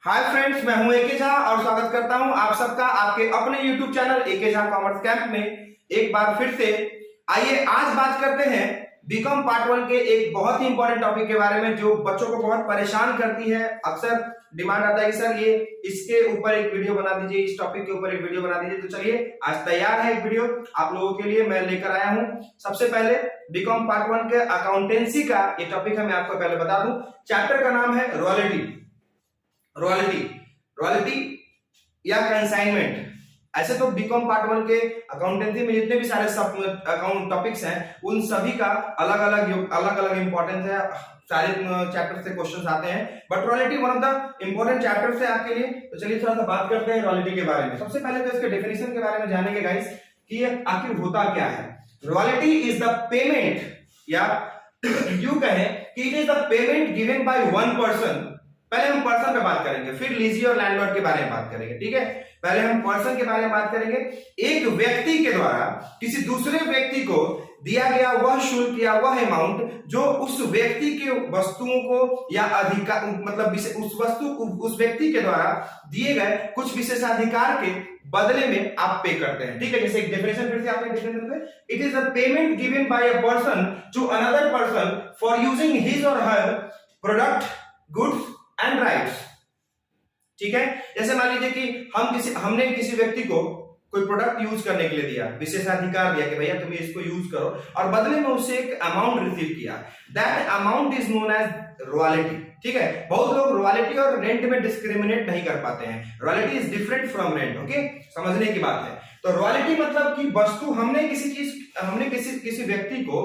Hi friends, मैं हूं एके झा और स्वागत करता हूं आप सबका आपके अपने YouTube channel AK Jha commerce camp में एक बार फिर से। आइए आज बात करते हैं बीकॉम पार्ट 1 के एक बहुत ही इंपॉर्टेंट टॉपिक के बारे में जो बच्चों को बहुत परेशान करती है। अक्सर डिमांड आता है कि सर ये इसके ऊपर एक वीडियो बना दीजिए, इस टॉपिक के ऊपर एक वीडियो बना दीजिए। तो चलिए आज तैयार है एक वीडियो आप लोगों के लिए मैं लेकर आया हूं। सबसे पहले बीकॉम पार्ट 1 के अकाउंटेंसी का ये टॉपिक है, मैं आपको पहले बता दूं। चैप्टर का नाम है रॉयल्टी या कंसाइनमेंट। ऐसे तो बीकॉम पार्ट 1 के अकाउंटेंसी में जितने भी सारे सब अकाउंट टॉपिक्स हैं उन सभी का अलग अलग इंपॉर्टेंस है, सारे चैप्टर से क्वेश्चंस आते हैं, but royalty one of the important chapters है आपके लिए। तो चलिए थोड़ा सा बात करते हैं रॉयल्टी के बारे में। सबसे पहले तो इसके डेफिनेशन के बारे में जानेंगे गाइस कि ये आखिर होता क्या है। रॉयल्टी इज द पेमेंट, या यूं कहें कि it is the payment given by one person. पहले हम पर्सन पे बात करेंगे, फिर लीजी और लैंडलॉर्ड के बारे में बात करेंगे, ठीक है। पहले हम पर्सन के बारे में बात करेंगे। एक व्यक्ति के द्वारा किसी दूसरे व्यक्ति को दिया गया वह शुल्क या वह अमाउंट जो उस व्यक्ति के वस्तुओं को या अधिकार मतलब उस व्यक्ति के द्वारा दिए गए कुछ विशेषाधिकार के बदले में आप पे करते हैं, ठीक है। जैसे एक डेफिनेशन फिर से आपने डेफिनेशन में, it is the payment given by a person to another person for using his or her product, goods and rights, ठीक है। जैसे मान लीजिए कि हमने किसी व्यक्ति को कोई प्रोडक्ट यूज करने के लिए दिया, विशेषाधिकार दिया कि भैया तुम इसको यूज करो, और बदले में उससे एक अमाउंट रिसीव किया। That amount is known as royalty, ठीक है। बहुत लोग रॉयल्टी और रेंट में डिस्क्रिमिनेट नहीं कर पाते हैं। Royalty is different from rent, okay, समझने की बात है। तो रॉयल्टी मतलब कि वस्तु हमने किसी व्यक्ति को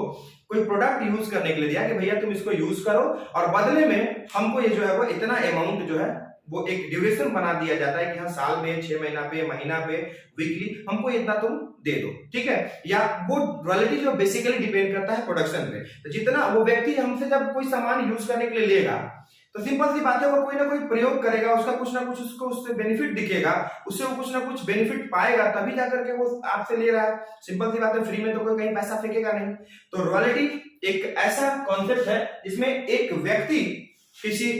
कोई प्रोडक्ट यूज करने के लिए दिया कि भैया तुम इसको यूज करो, और बदले में हमको ये जो है वो इतना अमाउंट जो है वो एक ड्यूरेशन बना दिया जाता है कि हाँ साल में, 6 महीना पे, महीना पे, वीकली हमको इतना तुम दे दो, ठीक है। या वो रॉयल्टी जो बेसिकली डिपेंड करता है प्रोडक्शन पे। तो जितना वो व्यक्ति हमसे जब कोई सामान यूज करने के लिए लेगा तो सिंपल सी बात है वो कोई ना कोई प्रयोग करेगा, उसका कुछ ना कुछ उसको उससे बेनिफिट दिखेगा, उससे वो कुछ ना कुछ बेनिफिट पाएगा, तभी जाकर के वो आपसे ले रहा है। सिंपल सी बात है, फ्री में तो कोई कहीं पैसा फेंकेगा नहीं। तो रॉयल्टी एक ऐसा कॉन्सेप्ट है जिसमें एक व्यक्ति किसी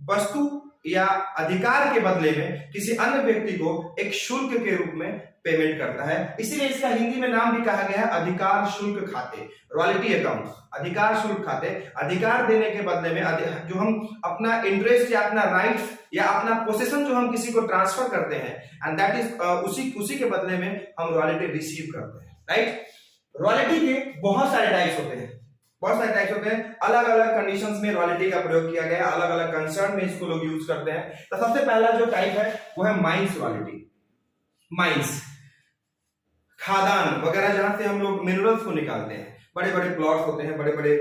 वस्तु या अधिकार के बदले में किसी अन्य व्यक्ति को एक शुल्क के रूप में पेमेंट करता है। इसीलिए इसका हिंदी में नाम भी कहा गया है अधिकार शुल्क खाते, रॉयल्टी अकाउंट। अधिकार शुल्क खाते, अधिकार देने के बदले में जो हम अपना इंटरेस्ट या अपना राइट्स या अपना पोसेशन जो हम किसी को ट्रांसफर करते हैं, एंड दैट इज उसी के बदले में हम रॉयल्टी रिसीव करते हैं, राइट। रॉयल्टी के बहुत सारे टाइप्स होते हैं, अलग अलग कंडीशंस में रॉयल्टी का प्रयोग किया गया, अलग अलग कंसर्न में इसको लोग यूज करते हैं। तो सबसे पहला जो टाइप है वो है माइंस रॉयल्टी। माइंस, खादान वगैरह जहां से हम लोग मिनरल्स को निकालते हैं, बड़े बड़े प्लॉट्स होते हैं, बड़े बड़े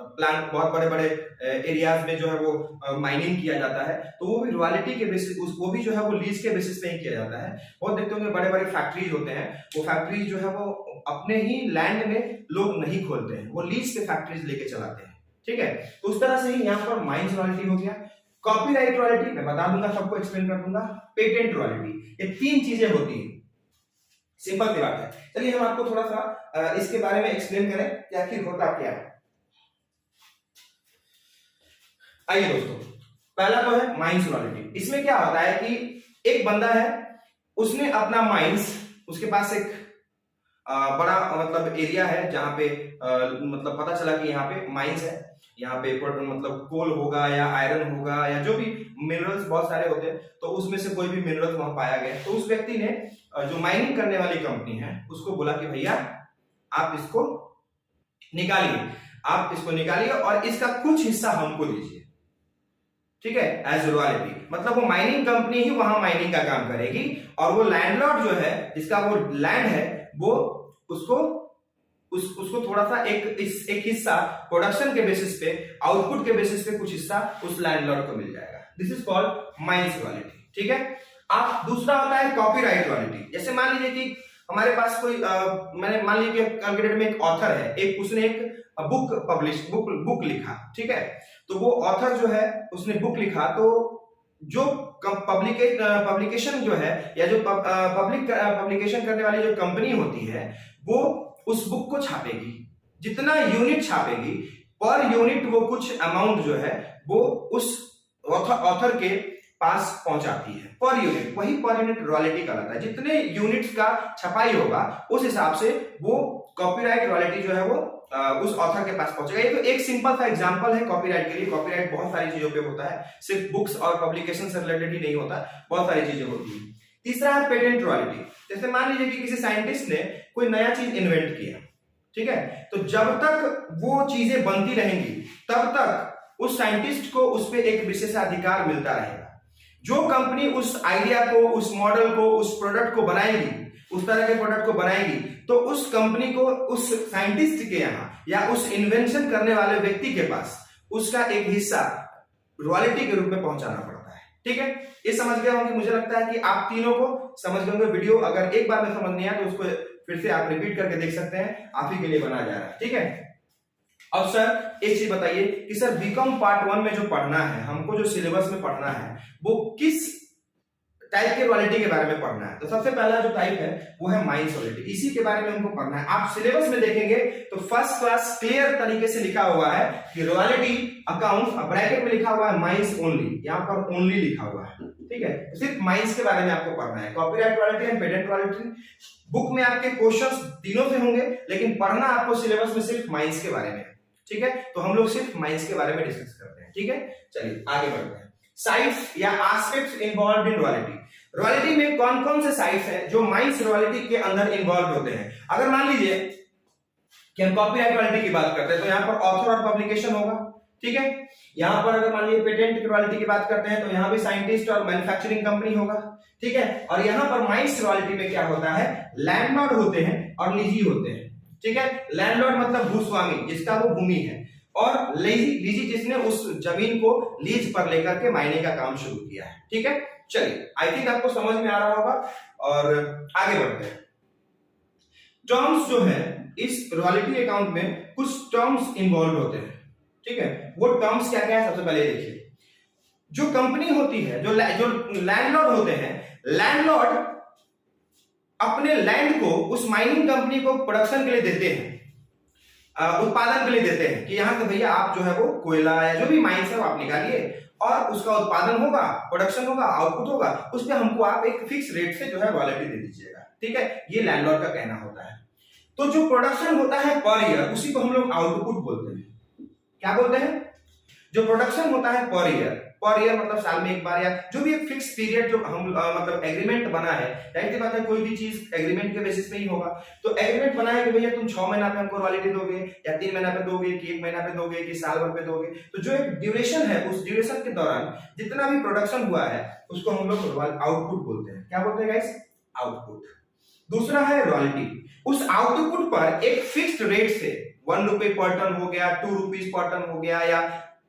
प्लांट, बहुत बड़े बड़े एरियाज में जो है वो माइनिंग किया जाता है, तो वो भी रॉयल्टी के बेसिस, वो भी जो है वो लीज के बेसिस पे ही किया जाता है। बहुत देखते होंगे बड़े बड़े फैक्ट्रीज होते हैं, वो फैक्ट्रीज जो है वो अपने ही लैंड में लोग नहीं खोलते हैं, वो लीज के फैक्ट्रीज लेके चलाते हैं, ठीक है। तो उस तरह से ही यहाँ पर माइंस रॉयल्टी हो गया। कॉपीराइट रॉयल्टी मैं बता दूंगा, सबको एक्सप्लेन कर दूंगा। पेटेंट रॉयल्टी, ये 3 चीजें होती हैं, सिंपल सी बात है। चलिए हम आपको थोड़ा सा इसके बारे में एक्सप्लेन करें कि आखिर होता क्या है। आइए दोस्तों, पहला तो है माइंस रॉयल्टी। इसमें क्या होता है कि एक बंदा है, उसने अपना माइंस, उसके पास एक बड़ा मतलब एरिया है जहां पे मतलब पता चला कि यहाँ पे माइंस है, यहाँ पे मतलब कोल होगा या आयरन होगा या जो भी मिनरल्स बहुत सारे होते हैं, तो उसमें से कोई भी मिनरल्स वहां पाया गया। तो उस व्यक्ति ने जो माइनिंग करने वाली कंपनी है उसको बोला कि भैया आप इसको निकालिए और इसका कुछ हिस्सा हमको दीजिए, ठीक है, एज रॉयल्टी। मतलब वो माइनिंग कंपनी ही वहां माइनिंग का काम करेगी, और वो लैंडलॉर्ड जो है जिसका वो लैंड है वो उसको थोड़ा सा एक हिस्सा प्रोडक्शन के बेसिस पे, आउटपुट के बेसिस पे कुछ हिस्सा उस लैंडलॉर्ड को मिल जाएगा। This is called mines royalty, ठीक है। आप दूसरा होता है कॉपीराइट रॉयल्टी। जैसे मान लीजिए कि हमारे पास कोई मैंने मान लीजिए कैलकुलेटर में एक ऑथर है, उसने एक बुक लिखा, ठीक है। तो वो ऑथर जो है उसने बुक लिखा, तो जो पब्लिकेशन जो है या जो पब्लिकेशन करने वाली जो कंपनी होती है वो उस बुक को छापेगी। जितना यूनिट छापेगी पर यूनिट वो कुछ अमाउंट जो है वो उस ऑथर के पास पहुंचाती है पर यूनिट, वही पर यूनिट रॉयल्टी कहलाता है। जितने यूनिट्स का छपाई होगा उस हिसाब से वो कॉपीराइट रॉयल्टी जो है वो उस ऑथर के पास पहुंचेगा। ये तो एक सिंपल सा एग्जांपल है कॉपीराइट के लिए। कॉपीराइट बहुत सारी चीजों पे होता है, सिर्फ बुक्स और पब्लिकेशन से रिलेटेड ही नहीं होता, बहुत सारी चीजें होती है। तीसरा है पेटेंट रॉयल्टी। जैसे मान लीजिए कि किसी साइंटिस्ट ने कोई नया चीज इन्वेंट किया, ठीक है, तो जब तक वो चीजें बनती रहेंगी तब तक उस साइंटिस्ट को उस पर एक विशेषाधिकार मिलता रहेगा। जो कंपनी उस आइडिया को, उस मॉडल को, उस प्रोडक्ट को बनाएगी, उस तरह के प्रोडक्ट को बनाएगी, तो उस कंपनी को उस साइंटिस्ट के यहाँ या उस इन्वेंशन करने वाले व्यक्ति के पास उसका एक हिस्सा रॉयल्टी के रूप में पहुंचाना पड़ता है। ठीक है, ये समझ गए होंगे। मुझे लगता है कि आप तीनों को समझ गए होंगे। वीडियो अगर एक बार में समझ नहीं आया तो उसको फिर से आप रिपीट करके देख सकते हैं, आप ही के लिए बनाया जा रहा है। ठीक है, अब सर एक चीज बताइए कि सर बीकॉम पार्ट 1 में जो पढ़ना है, हमको जो सिलेबस में पढ़ना है वो किस टाइप के रॉयल्टी के बारे में पढ़ना है। तो सबसे पहला जो टाइप है वो है माइंस रॉयल्टी, इसी के बारे में हमको पढ़ना है। आप सिलेबस में देखेंगे तो फर्स्ट क्लास क्लियर तरीके से लिखा हुआ है कि रॉयल्टी अकाउंट, ब्रैकेट में लिखा हुआ है माइंस ओनली, यहाँ पर ओनली लिखा हुआ है। ठीक है, सिर्फ माइंस के बारे में आपको पढ़ना है। Copyright royalty and patent royalty book में आपके क्वेश्चंस तीनों से होंगे, लेकिन पढ़ना आपको सिलेबस में सिर्फ माइंस के बारे में। ठीक है, तो हम लोग सिर्फ माइंस के बारे में डिस्कस करते हैं। ठीक है, चलिए आगे बढ़ते हैं। साइड्स या aspects involved in royalty. Royalty में कौन कौन से साइड्स हैं जो माइंस रॉयल्टी के अंदर इन्वॉल्व होते हैं। अगर मान लीजिए कि हम कॉपीराइट रॉयल्टी की बात करते हैं तो यहाँ पर ऑथर और पब्लिकेशन होगा। ठीक है, यहाँ पर अगर मान लीजिए पेटेंट रॉयल्टी की बात करते हैं तो यहाँ भी साइंटिस्ट और मैन्युफैक्चरिंग कंपनी होगा। ठीक है, और यहाँ पर माइंस रॉयल्टी में क्या होता है, लैंडलॉर्ड होते हैं और निजी होते हैं। ठीक है, लैंडलॉर्ड मतलब भूस्वामी, जिसका वो भूमि है, और लीजी जिसने उस जमीन को लीज पर लेकर के मायने का काम शुरू किया है। ठीक है, चलिए आई थिंक आपको समझ में आ रहा होगा और आगे बढ़ते हैं। टर्म्स जो है इस रॉयल्टी अकाउंट में कुछ टर्म्स इन्वॉल्व होते हैं। ठीक है, वो टर्म्स क्या क्या है सबसे पहले देखिए। जो कंपनी होती है, जो लैंडलॉर्ड होते हैं, लैंडलॉर्ड अपने लैंड को उस माइनिंग कंपनी को प्रोडक्शन के लिए देते हैं, उत्पादन के लिए देते हैं कि यहाँ से भैया आप जो है वो कोयला या जो भी माइंस है वो आप निकालिए और उसका उत्पादन होगा, प्रोडक्शन होगा, आउटपुट होगा, उस पर हमको आप एक फिक्स रेट से जो है रॉयल्टी दे दीजिएगा। ठीक है, ये लैंडलॉर्ड का कहना होता है। तो जो प्रोडक्शन होता है पर ईयर, उसी को हम लोग आउटपुट बोलते हैं। क्या बोलते हैं, जो प्रोडक्शन होता है पर ईयर मतलब साल में एक बार, या जो भी एक फिक्स पीरियड जो हम मतलब एग्रीमेंट बना है। जाहिर सी बात है कोई भी चीज एग्रीमेंट के बेसिस पे ही होगा। तो एग्रीमेंट बना है कि भैया तुम 6 महीना पे हमको रॉयल्टी दोगे, या 3 महीना पे दोगे, कि 1 महीना पे दोगे, कि साल भर पे दोगे। तो जो एक ड्यूरेशन है, उस ड्यूरेशन के दौरान जितना भी प्रोडक्शन हुआ है उसको हम लोग आउटपुट बोलते हैं। क्या बोलते हैं गाइस, आउटपुट। दूसरा है रॉयल्टी, उस आउटपुट पर एक फिक्स्ड रेट से 1 रुपए पर टन हो गया, 2 रुपीज पर टन हो गया, या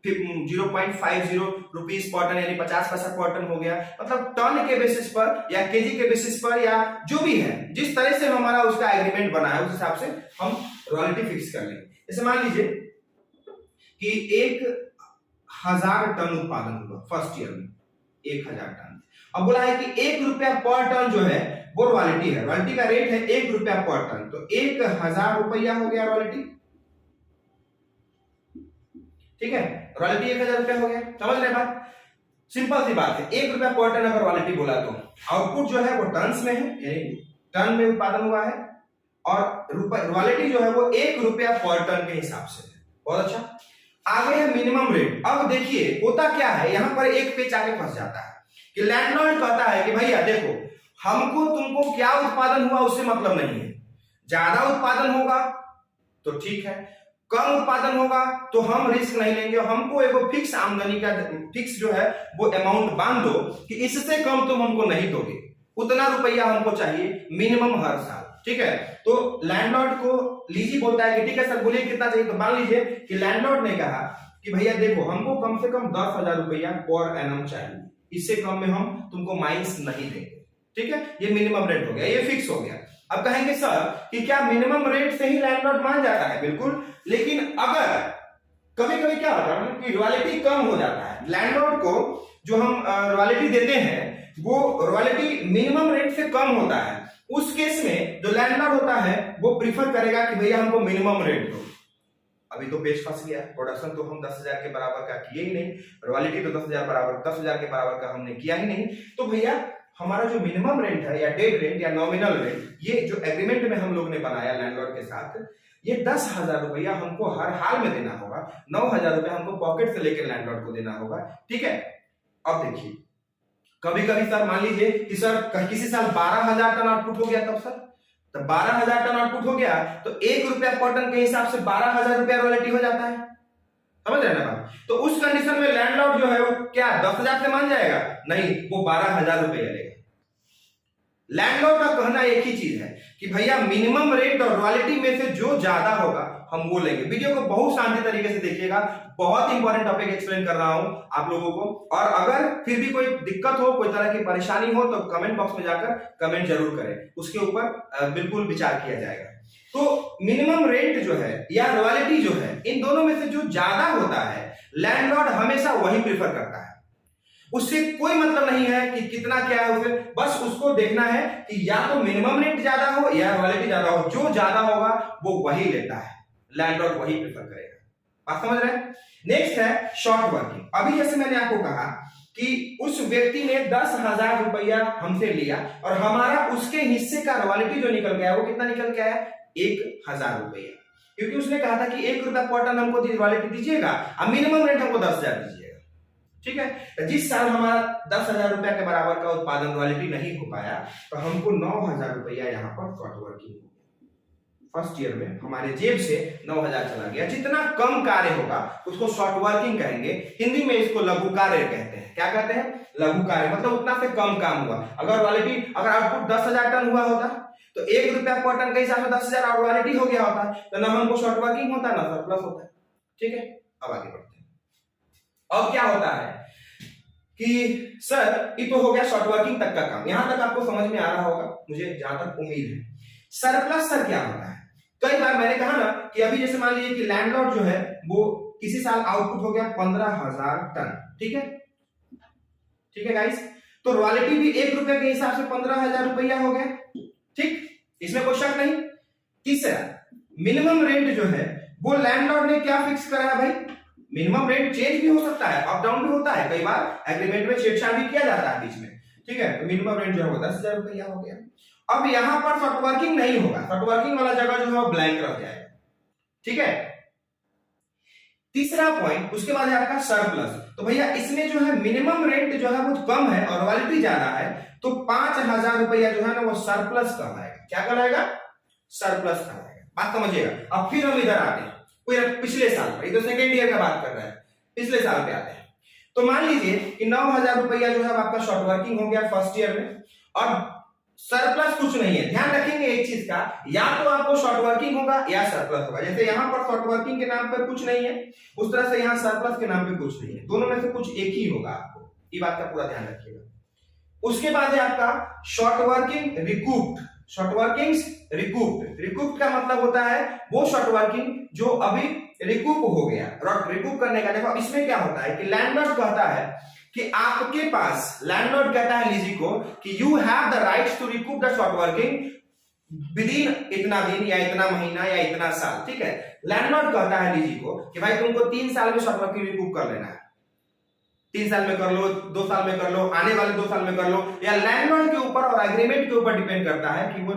0.50 रुपीज पर टन यानी 50 पैसा पर टन हो गया, मतलब टन के बेसिस पर या केजी के बेसिस पर, या जो भी है जिस तरह से हमारा उसका एग्रीमेंट बना है उस हिसाब से हम रॉयल्टी फिक्स कर लेंगे। जैसे मान लीजिए कि 1000 टन उत्पादन हुआ फर्स्ट ईयर में, 1000 टन। अब बोला है कि 1 रुपया पर टन जो है वो रॉयल्टी है, रॉयल्टी का रेट है 1 रुपया पर टन, तो 1000 रुपया हो गया रॉयल्टी। ठीक है, रॉयल्टी 1000 रुपया हो गया। समझ रहे बात, सिंपल सी बात है। 1 रुपया पर टन अगर रॉयल्टी बोला तो आउटपुट जो है वो टन्स में है, यानी टन में उत्पादन हुआ है, और रॉयल्टी जो है वो 1 रुपया पर टन के हिसाब से है। बहुत अच्छा, आगे है मिनिमम रेट। अब देखिए होता क्या है, यहां पर एक पेच आके फंस जाता है कि लैंडलॉर्ड कहता है कि भैया देखो हमको तुमको क्या उत्पादन हुआ उससे मतलब नहीं है, ज्यादा उत्पादन होगा तो ठीक है, कम उत्पादन होगा तो हम रिस्क नहीं लेंगे, हमको एक फिक्स आमदनी का फिक्स जो है वो अमाउंट बांध दो कि इससे कम तुम हमको नहीं दोगे, उतना रुपया हमको चाहिए मिनिमम हर साल। ठीक है, तो लैंडलॉर्ड को लीजी बोलता है कि ठीक है सर बोलिए कितना चाहिए। तो मान लीजिए कि लैंडलॉर्ड ने कहा कि भैया देखो हमको कम से कम 10,000 रुपया पर एनम चाहिए, इससे कम में हम तुमको माइंस नहीं देंगे। ठीक है, ये मिनिमम रेट हो गया, ये फिक्स हो गया। अब कहेंगे सर कि क्या मिनिमम रेट से ही लैंडलॉर्ड मान जाता है? बिल्कुल, लेकिन अगर कभी कभी क्या होता है कि रॉयल्टी कम हो जाता है, लैंडलॉर्ड को जो हम रॉयल्टी देते हैं वो रॉयल्टी मिनिमम रेट से कम होता है, उस केस में जो लैंडलॉर्ड होता है वो प्रीफर करेगा कि भैया हमको मिनिमम रेट दो। अभी तो पेज फंस गया। प्रोडक्शन तो हम 10,000 के बराबर का किए ही नहीं, रॉयल्टी तो 10,000 के बराबर का हमने किया ही नहीं। तो भैया हमारा जो मिनिमम रेंट है या डेड रेंट या नॉमिनल रेंट, ये जो एग्रीमेंट में हम लोग ने बनाया लैंडलॉर्ड के साथ, ये 10,000 रुपया हमको हर हाल में देना होगा। 9,000 रुपया हमको पॉकेट से लेकर लैंडलॉर्ड को देना होगा। ठीक है, अब देखिए कभी कभी सर मान लीजिए कि सर किसी साल 12,000 टन आउटपुट हो गया, तब सर तो 12,000 टन आउटपुट हो गया तो 1 रुपया पर टन के हिसाब से 12,000 रुपया रॉयल्टी हो जाता है। समझ रहे ना बात? तो उस कंडीशन में लैंडलॉर्ड जो है वो क्या 10,000 से मान जाएगा? नहीं, वो 12,000 रुपया लेगा। लैंडलॉर्ड का कहना एक ही चीज है कि भैया मिनिमम रेट और रॉयल्टी में से जो ज्यादा होगा हम वो लेंगे। वीडियो को बहुत शांति तरीके से देखिएगा, बहुत इंपॉर्टेंट टॉपिक एक्सप्लेन कर रहा हूं आप लोगों को। और अगर फिर भी कोई दिक्कत हो, कोई तरह की परेशानी हो तो कमेंट बॉक्स में जाकर कमेंट जरूर करें, उसके ऊपर बिल्कुल विचार किया जाएगा। तो मिनिमम रेंट जो है या रॉयल्टी जो है, इन दोनों में से जो ज्यादा होता है लैंडलॉर्ड हमेशा वही प्रेफर करता है। उससे कोई मतलब नहीं है कि कितना क्या है, उसे बस उसको देखना है कि या तो मिनिमम रेंट ज्यादा हो या रॉयल्टी ज्यादा हो, जो ज्यादा होगा वो वही लेता है, लैंडलॉर्ड वही प्रेफर करेगा। बात समझ रहे हैं? नेक्स्ट है शॉर्ट वर्किंग। अभी जैसे मैंने आपको कहा कि उस व्यक्ति ने 10,000 रुपया हमसे लिया और हमारा उसके हिस्से का रॉयल्टी जो निकल गया वो कितना निकल के आया? 1,000 रुपया, क्योंकि उसने कहा था कि 1 रुपया पर टन हमको रॉयल्टी दीजिएगा और मिनिमम रेट हमको 10,000 दीजिएगा। ठीक है, जिस साल हमारा 10,000 रुपया के बराबर का उत्पादन रॉयल्टी नहीं हो पाया तो हमको 9,000 रुपया यहाँ पर शॉर्ट वर्किंग हो गया। फर्स्ट ईयर में हमारे जेब से 9,000 चला गया। जितना कम कार्य होगा उसको शॉर्ट वर्किंग कहेंगे, हिंदी में इसको लघु कार्य कहते हैं। क्या कहते हैं? लघु कार्य, मतलब उतना से कम काम हुआ। अगर रॉयल्टी अगर आउटपुट 10,000 टन हुआ होता तो 1 रुपया पर टन के हिसाब से 10,000 रॉयल्टी हो गया होता, तो ना हमको शॉर्ट वर्किंग होता ना सरप्लस होता। ठीक है, अब आगे बढ़ते हैं। अब क्या होता है कि सर ये तो हो गया शॉर्ट वर्किंग तक का काम, यहां तक आपको समझ में आ रहा होगा मुझे जहां तक उम्मीद है। सरप्लस सर क्या होता है? कई बार मैंने कहा ना कि अभी जैसे मान लीजिए कि लैंडलॉर्ड जो है वो किसी साल आउटपुट हो गया 15,000 टन। ठीक है, ठीक है गाइस, तो रॉयल्टी भी 1 रुपए के हिसाब से 15,000 रुपया हो गया। ठीक, इसमें कोई शक नहीं। तीसरा, मिनिमम रेंट जो है वो लैंडलॉर्ड ने क्या फिक्स करा है भाई? मिनिमम रेट चेंज भी हो सकता है, अप डाउन भी होता है, कई बार एग्रीमेंट में छेड़छाड़ भी किया जाता है बीच में। ठीक है, तो मिनिमम रेट जो है वो 10,000 रुपया हो गया। अब यहां पर शॉर्ट वर्किंग नहीं होगा, शॉर्ट वर्किंग वाला जगह जो है वो ब्लैंक रह जाएगा। ठीक है, तीसरा पॉइंट, उसके बाद है आपका सरप्लस। तो भैया इसमें जो है मिनिमम रेट जो है वो कम है और रॉयल्टी ज्यादा है, तो 5,000 रुपया जो है ना वो सरप्लस कहलाएगा। क्या कहलाएगा? सरप्लस कहलाएगा। बात समझिएगा। अब फिर हम इधर आते हैं पिछले साल पर, ये तो सेकेंड ईयर का बात कर रहा है, पिछले साल पे आते हैं। तो मान लीजिए कि 9,000 रुपया जो है आपका शॉर्ट वर्किंग हो गया फर्स्ट ईयर में और सरप्लस कुछ नहीं है। ध्यान रखेंगे एक चीज का, या तो आपको शॉर्ट वर्किंग होगा या सरप्लस होगा। जैसे यहाँ पर शॉर्ट वर्किंग के नाम पे कुछ नहीं है, उस तरह से यहाँ सरप्लस के नाम पे कुछ नहीं है, दोनों में से कुछ एक ही होगा। आपको ये बात का पूरा ध्यान रखिएगा। उसके बाद है आपका short working recouped. Short working recouped, recouped का मतलब होता है वो शॉर्ट वर्किंग जो अभी रिकूप हो गया। रिकूप करने का देखो इसमें क्या होता है कि लैंडलॉर्ड कहता है कि आपके पास, लैंडलॉर्ड कहता है लीजी को कि you have the rights to recoup the short working within इतना दिन या इतना महीना या इतना साल। ठीक है, लैंडलॉर्ड कहता है लीजी को कि भाई तुमको 3 साल में शॉर्ट वर्किंग रिकूप कर लेना है। 3 साल में कर लो, 2 साल में कर लो, आने वाले 2 साल में कर लो, या लैंडलॉर्ड के ऊपर और एग्रीमेंट के ऊपर डिपेंड करता है कि वो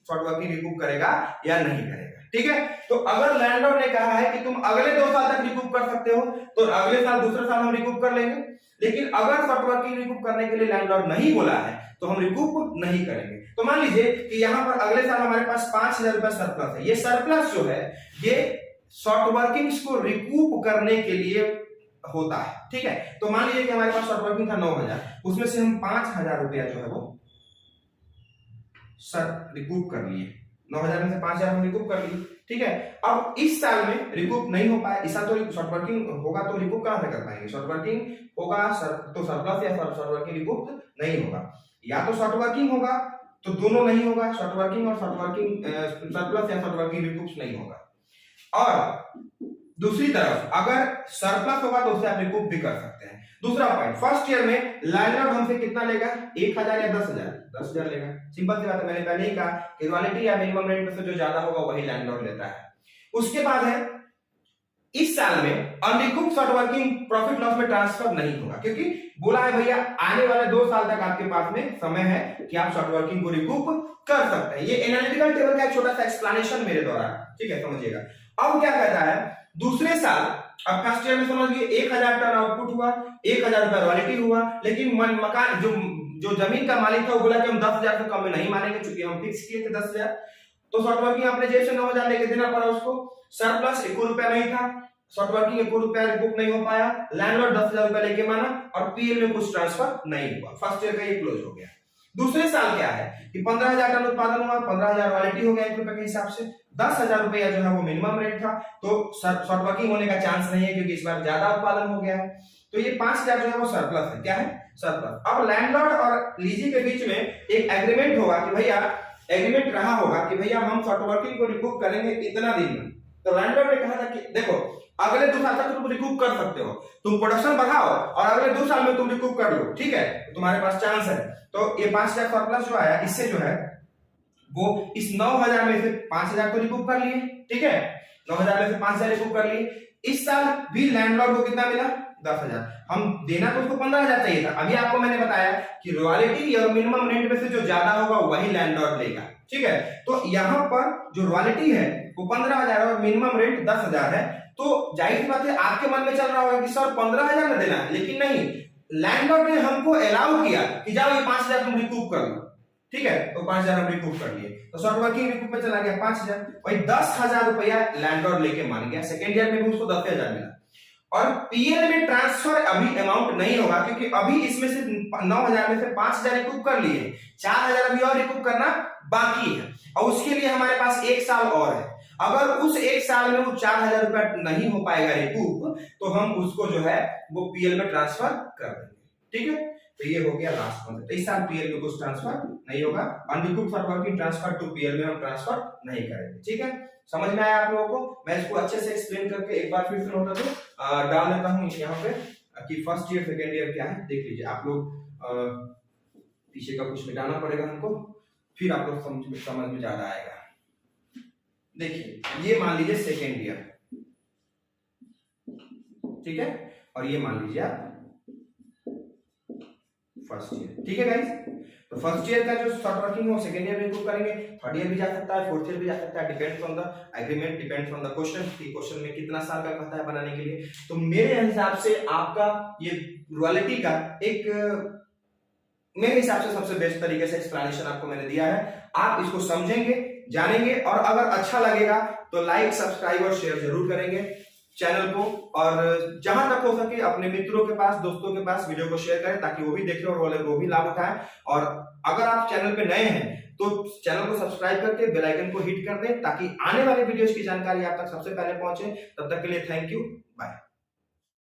शॉर्ट वर्किंग रिकूप करेगा या नहीं करेगा। ठीक है, तो अगर लैंडलॉर्ड ने कहा है कि तुम अगले 2 साल तक रिकूप कर सकते हो तो अगले साल दूसरे साल हम रिकूप कर लेंगे। लेकिन अगर शॉर्ट वर्किंग रिकूप करने के लिए लैंडलॉर्ड नहीं बोला है तो हम रिकूप नहीं करेंगे। तो मान लीजिए कि यहाँ पर अगले साल हमारे पास 5,000 रुपया सरप्लस है। ये सरप्लस जो है ये शॉर्ट वर्किंग्स को रिकूप करने के लिए होता है। ठीक है, तो मान लीजिए कि हमारे पास शॉर्ट वर्किंग था 9,000, उसमें से हम 5,000 रुपया जो है वो सर रिकूप कर लिए। 9,000 में से 5,000 हम रिकूप कर लिए। ठीक है, अब इस साल में रिकूप नहीं हो पाया, इस साल तो शॉर्ट वर्किंग होगा तो रिकूप कहां से कर पाएंगे? शॉर्ट वर्किंग होगा तो सरप्लस या शॉर्ट वर्किंग रिकूप नहीं होगा, या तो शॉर्ट वर्किंग होगा तो दोनों नहीं होगा, शॉर्ट वर्किंग और शॉर्ट वर्किंग सरप्लस या शॉर्ट वर्किंग रिकूप नहीं होगा। और दूसरी तरफ अगर सरप्लस होगा तो उसे आप रिकूप भी कर सकते हैं। दूसरा पॉइंट, फर्स्ट ईयर में लैंडलॉर्ड हमसे कितना लेगा? 1,000 या 10,000? 10,000 लेगा। सिंपल सी बात है, मैंने पहले ही कहा कि रॉयल्टी या मिनिमम रेंट में से जो ज्यादा होगा वही लैंडलॉर्ड लेता है। उसके बाद है इस साल में अनरिकूप शॉर्ट वर्किंग प्रॉफिट लॉस में ट्रांसफर नहीं होगा, क्योंकि बोला है भैया आने वाले 2 साल तक आपके पास में समय है कि आप शॉर्ट वर्किंग को रिकूप कर सकते हैं। ये एनालिटिकल टेबल का एक छोटा सा एक्सप्लेनेशन मेरे द्वारा, ठीक है, समझिएगा। अब क्या कहता है, दूसरे साल अब फर्स्ट ईयर में समझ लीजिए 1000 टन आउटपुट हुआ, 1000 रुपया रॉयल्टी हुआ, लेकिन मकान जो जमीन का मालिक था वो बोला कि हम 10,000 से कम में नहीं मानेंगे, चूंकि हम फिक्स किए थे 10,000। तो शॉर्ट वर्किंग अपने जेब से 9,000 लेके देना पड़ा उसको। सरप्लस 1 रुपया नहीं था, शॉर्ट वर्किंग 1 रुपया बुक नहीं हो पाया, लैंडलॉर्ड 10,000 रुपया लेके माना और पीएल में कुछ ट्रांसफर नहीं हुआ। फर्स्ट ईयर का ये क्लोज हो गया। दूसरे साल क्या है कि 15,000 टन उत्पादन हुआ, 15,000 रॉयल्टी हो गया 1 रुपए के हिसाब से, 10,000 रुपया जो है वो मिनिमम रेट था, तो शॉर्ट वर्किंग होने का चांस नहीं है क्योंकि इस बार ज्यादा उत्पादन हो गया है। तो ये 5,000 जो है वो सरप्लस है। क्या है? सरप्लस। अब लैंडलॉर्ड और लीजी के बीच में एक एग्रीमेंट होगा कि भैया, एग्रीमेंट रहा होगा कि भैया हम शॉर्ट वर्किंग को रिकूप करेंगे इतना दिन में। तो लैंडलॉर्ड ने कहा था कि देखो अगले 2 साल तक तुम रिकूप कर सकते हो, तुम प्रोडक्शन बढ़ाओ और अगले 2 साल में तुम रिकूप कर लो, ठीक है, तो तुम्हारे पास चांस है। तो ये 5,000 सरप्लस जो आया, इससे जो है वो इस 9,000 में से 5,000 तो रिकूप कर लिए, ठीक है, 9,000 में से 5,000 रिकूप कर लिए। इस साल भी लैंडलॉर्ड को कितना मिला? 10,000। हम देना तो उसको 15,000 चाहिए था। अभी आपको मैंने बताया कि रॉयल्टी और मिनिमम रेंट में से जो ज्यादा होगा वही लैंडलॉर्ड लेगा, ठीक है। तो यहाँ पर जो रॉयल्टी है वो 15,000 और मिनिमम रेंट 10,000 है। तो जाहिर सी बात है आपके मन में चल रहा होगा कि सर 15,000 में देना है, लेकिन नहीं, लैंडलॉर्ड ने हमको अलाउ किया कि जाओ ये 5,000 तुम रिकूप कर लो, ठीक है। तो 5,000 हम रिकूप कर लिए, तो शॉर्ट वर्किंग रिकूप में चला गया 5,000, वही 10,000 रुपया लैंडलॉर्ड लेके मान गया। सेकेंड ईयर में भी उसको 10,000 मिला। और पीएल में ट्रांसफर अभी अमाउंट नहीं होगा क्योंकि अभी इसमें से 9,000 में से 5,000 रिकूप कर लिए, 4,000 अभी और रिकूप करना बाकी है और उसके लिए हमारे पास 1 साल और है। अगर उस 1 साल में वो 4,000 रुपया नहीं हो पाएगा रिकूप, तो हम उसको जो है वो पीएल में ट्रांसफर कर देंगे, ठीक है। तो ये हो गया लास्ट मंथ। इस साल पीएल में कुछ ट्रांसफर नहीं होगा, अनरिकूप short working transfer to PL में हम ट्रांसफर नहीं करेंगे, ठीक है। समझ में आया आप लोगों को? मैं इसको अच्छे से एक्सप्लेन करके एक बार फिर से नोट डाल देता हूँ यहाँ पे कि फर्स्ट ईयर सेकेंड ईयर क्या है, देख लीजिए आप लोग। पीछे का कुछ मिटाना पड़ेगा हमको, फिर आप लोग समझ में ज्यादा आएगा। देखिए ये मान लीजिए सेकेंड ईयर, ठीक है, और ये मान लीजिए आप फर्स्ट ईयर, ठीक है गाइस। तो फर्स्ट ईयर का जो शॉर्ट वर्किंग है सेकेंड ईयर में रिकूप करेंगे, थर्ड ईयर भी जा सकता है, फोर्थ ईयर भी जा सकता है, depends on the agreement, depends on the question कि क्वेश्चन में कितना साल का कहता है बनाने के लिए। तो मेरे हिसाब से आपका ये रॉयल्टी का एक, मेरे हिसाब से सबसे बेस्ट तरीके से एक्सप्लेनेशन आपको मैंने दिया है। आप इसको समझेंगे, जानेंगे, और अगर अच्छा लगेगा तो लाइक, सब्सक्राइब और शेयर जरूर करेंगे चैनल को, और जहां तक हो सके अपने मित्रों के पास, दोस्तों के पास वीडियो को शेयर करें ताकि वो भी देखें और वो भी लाभ उठाएं। और अगर आप चैनल पे नए हैं तो चैनल को सब्सक्राइब करके बेल आइकन को हिट कर दें ताकि आने वाले वीडियोस की जानकारी आप तक सबसे पहले पहुंचे। तब तक के लिए थैंक यू, बाय।